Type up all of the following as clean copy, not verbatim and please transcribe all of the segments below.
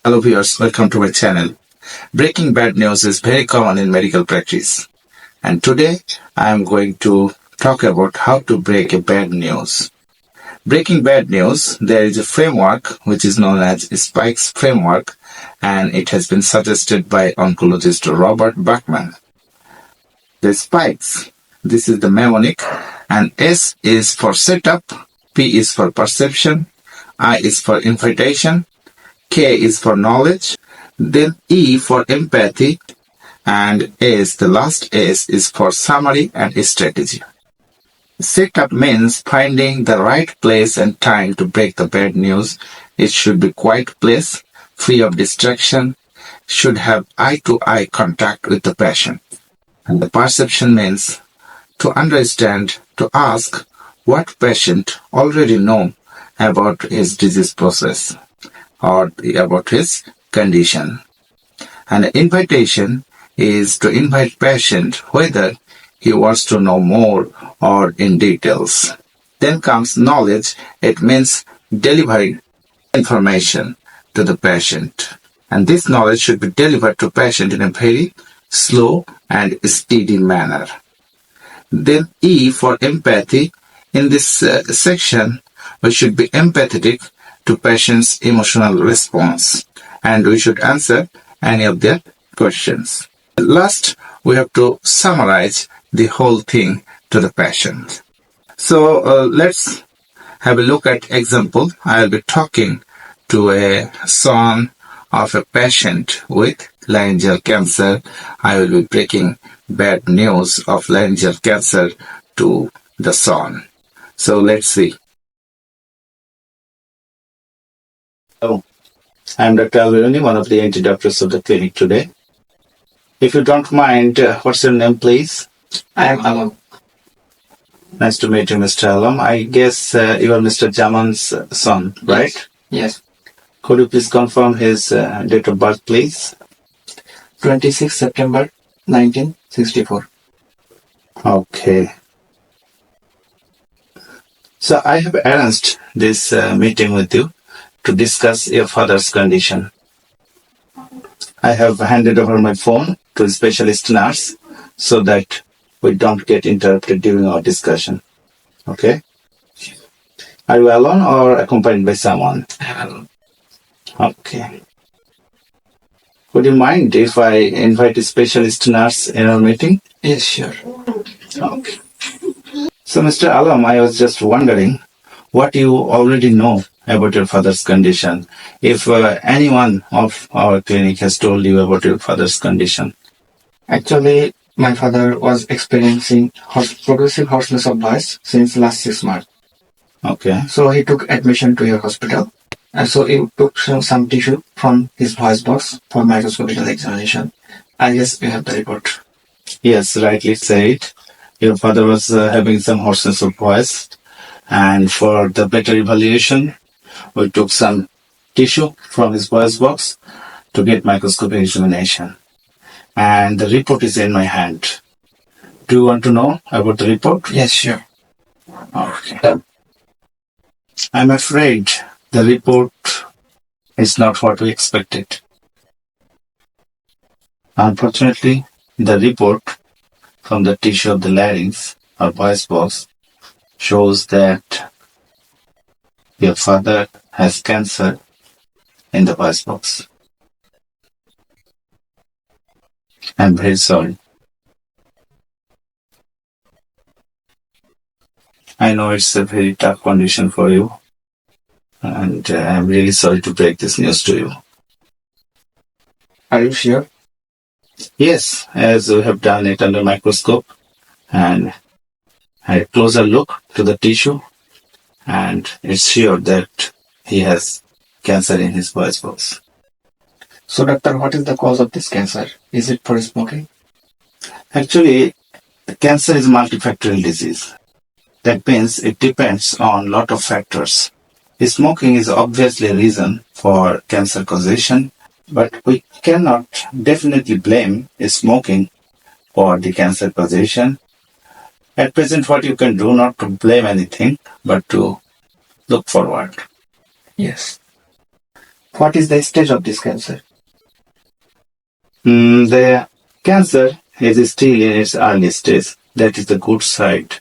Hello viewers, welcome to my channel. Breaking bad news is very common in medical practice. And today I am going to talk about how to break a bad news. Breaking bad news, there is a framework which is known as Spike's framework, and it has been suggested by oncologist Robert Bachman. The spikes, this is the mnemonic, and S is for setup, P is for perception, I is for invitation, K is for knowledge, then E for empathy, and S, the last S, is for summary and strategy. Setup means finding the right place and time to break the bad news. It should be quiet place, free of distraction, should have eye-to-eye contact with the patient. And the perception means to understand, to ask what patient already know about his disease process or about his condition. And the invitation is to invite patient whether he wants to know more or in details. Then comes knowledge. It means delivering information to the patient. And this knowledge should be delivered to patient in a very slow and steady manner. Then E for empathy. In this section, we should be empathetic to patient's emotional response, and we should answer any of their questions. Last, we have to summarize the whole thing to the patient. So let's have a look at example. I'll be talking to a son of a patient with laryngeal cancer. I will be breaking bad news of laryngeal cancer to the son. So let's see. Hello, I'm Dr. Alberuni, one of the NT doctors of the clinic today. If you don't mind, what's your name, please? I am Alam. Nice to meet you, Mr. Alam. I guess you are Mr. Jaman's son, right? Yes. Could you please confirm his date of birth, please? 26 September 1964. Okay. So I have arranged this meeting with you to discuss your father's condition. I have handed over my phone to a specialist nurse so that we don't get interrupted during our discussion. Okay? Are you alone or accompanied by someone? Alone. Okay. Would you mind if I invite a specialist nurse in our meeting? Yes, sure. Okay. So, Mr. Alam, I was just wondering what you already know about your father's condition. If anyone of our clinic has told you about your father's condition. Actually, my father was experiencing progressive hoarseness of voice since last 6 months. Okay. So he took admission to your hospital. And so he took some tissue from his voice box for microscopical examination. I guess you have the report. Yes, rightly said. Your father was having some hoarseness of voice. And for the better evaluation, we took some tissue from his voice box to get microscopic examination. And the report is in my hand. Do you want to know about the report? Yes, sure. Okay. I'm afraid the report is not what we expected. Unfortunately, the report from the tissue of the larynx or voice box shows that your father has cancer in the voice box. I'm very sorry. I know it's a very tough condition for you, and I'm really sorry to break this news to you. Are you sure? Yes, as we have done it under microscope and had a closer look to the tissue, and it's sure that he has cancer in his voice box. So, doctor, what is the cause of this cancer? Is it for smoking? Actually, cancer is a multifactorial disease. That means it depends on a lot of factors. Smoking is obviously a reason for cancer causation, but we cannot definitely blame smoking for the cancer causation. At present, what you can do, not to blame anything, but to look forward. Yes. What is the stage of this cancer? The cancer is still in its early stage. That is the good side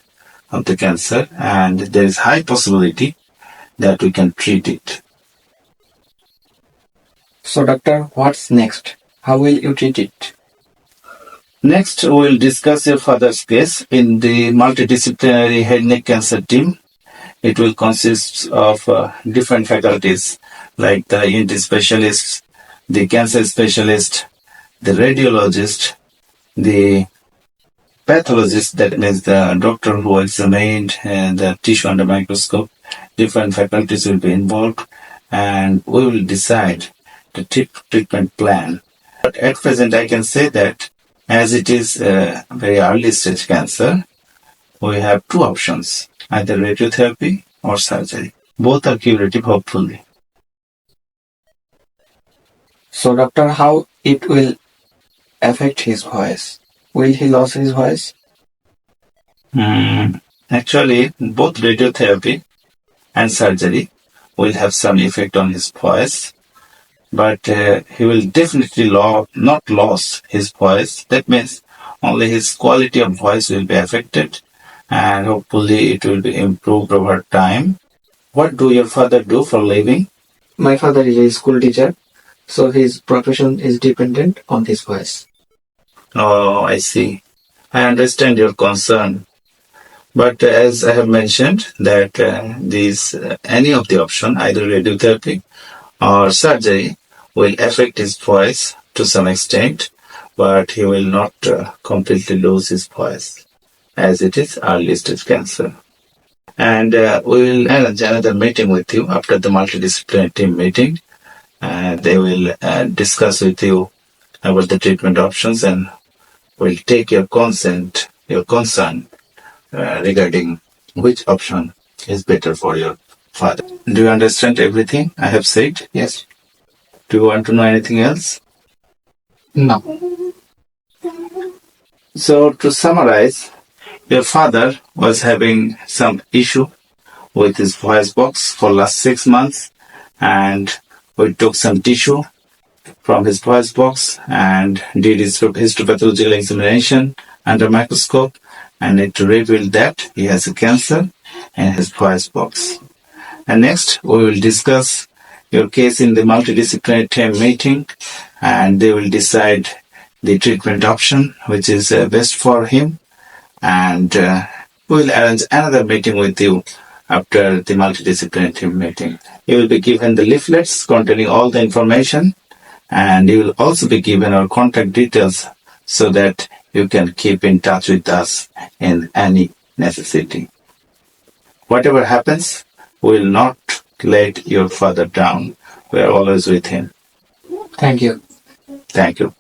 of the cancer, and there is high possibility that we can treat it. So, doctor, what's next? How will you treat it? Next, we will discuss your father's case in the multidisciplinary head neck cancer team. It will consist of different faculties like the ENT specialist, the cancer specialist, the radiologist, the pathologist, that means the doctor who examined the tissue under microscope. Different faculties will be involved, and we will decide the treatment plan. But at present, I can say that as it is a very early stage cancer, we have two options, either radiotherapy or surgery. Both are curative, hopefully. So, doctor, how it will affect his voice? Will he lose his voice? Actually, both radiotherapy and surgery will have some effect on his voice, but he will definitely not lose his voice. That means only his quality of voice will be affected, and hopefully it will be improved over time. What do your father do for a living? My father is a school teacher, so his profession is dependent on his voice. Oh, I see. I understand your concern. But as I have mentioned, that any of the option, either radiotherapy or surgery, will affect his voice to some extent, but he will not completely lose his voice, as it is early stage cancer. And we will arrange another meeting with you after the multidisciplinary team meeting. They will discuss with you about the treatment options, and will take your concern regarding which option is better for your father. Do you understand everything I have said? Yes. Do you want to know anything else? No. So to summarize, your father was having some issue with his voice box for last 6 months, and we took some tissue from his voice box and did his histopathological examination under microscope, and it revealed that he has a cancer in his voice box. And next, we will discuss your case in the multidisciplinary team meeting, and they will decide the treatment option which is best for him. And we will arrange another meeting with you after the multidisciplinary team meeting. You will be given the leaflets containing all the information, and you will also be given our contact details so that you can keep in touch with us in any necessity. Whatever happens, we will not let your father down. We are always with him. Thank you. Thank you.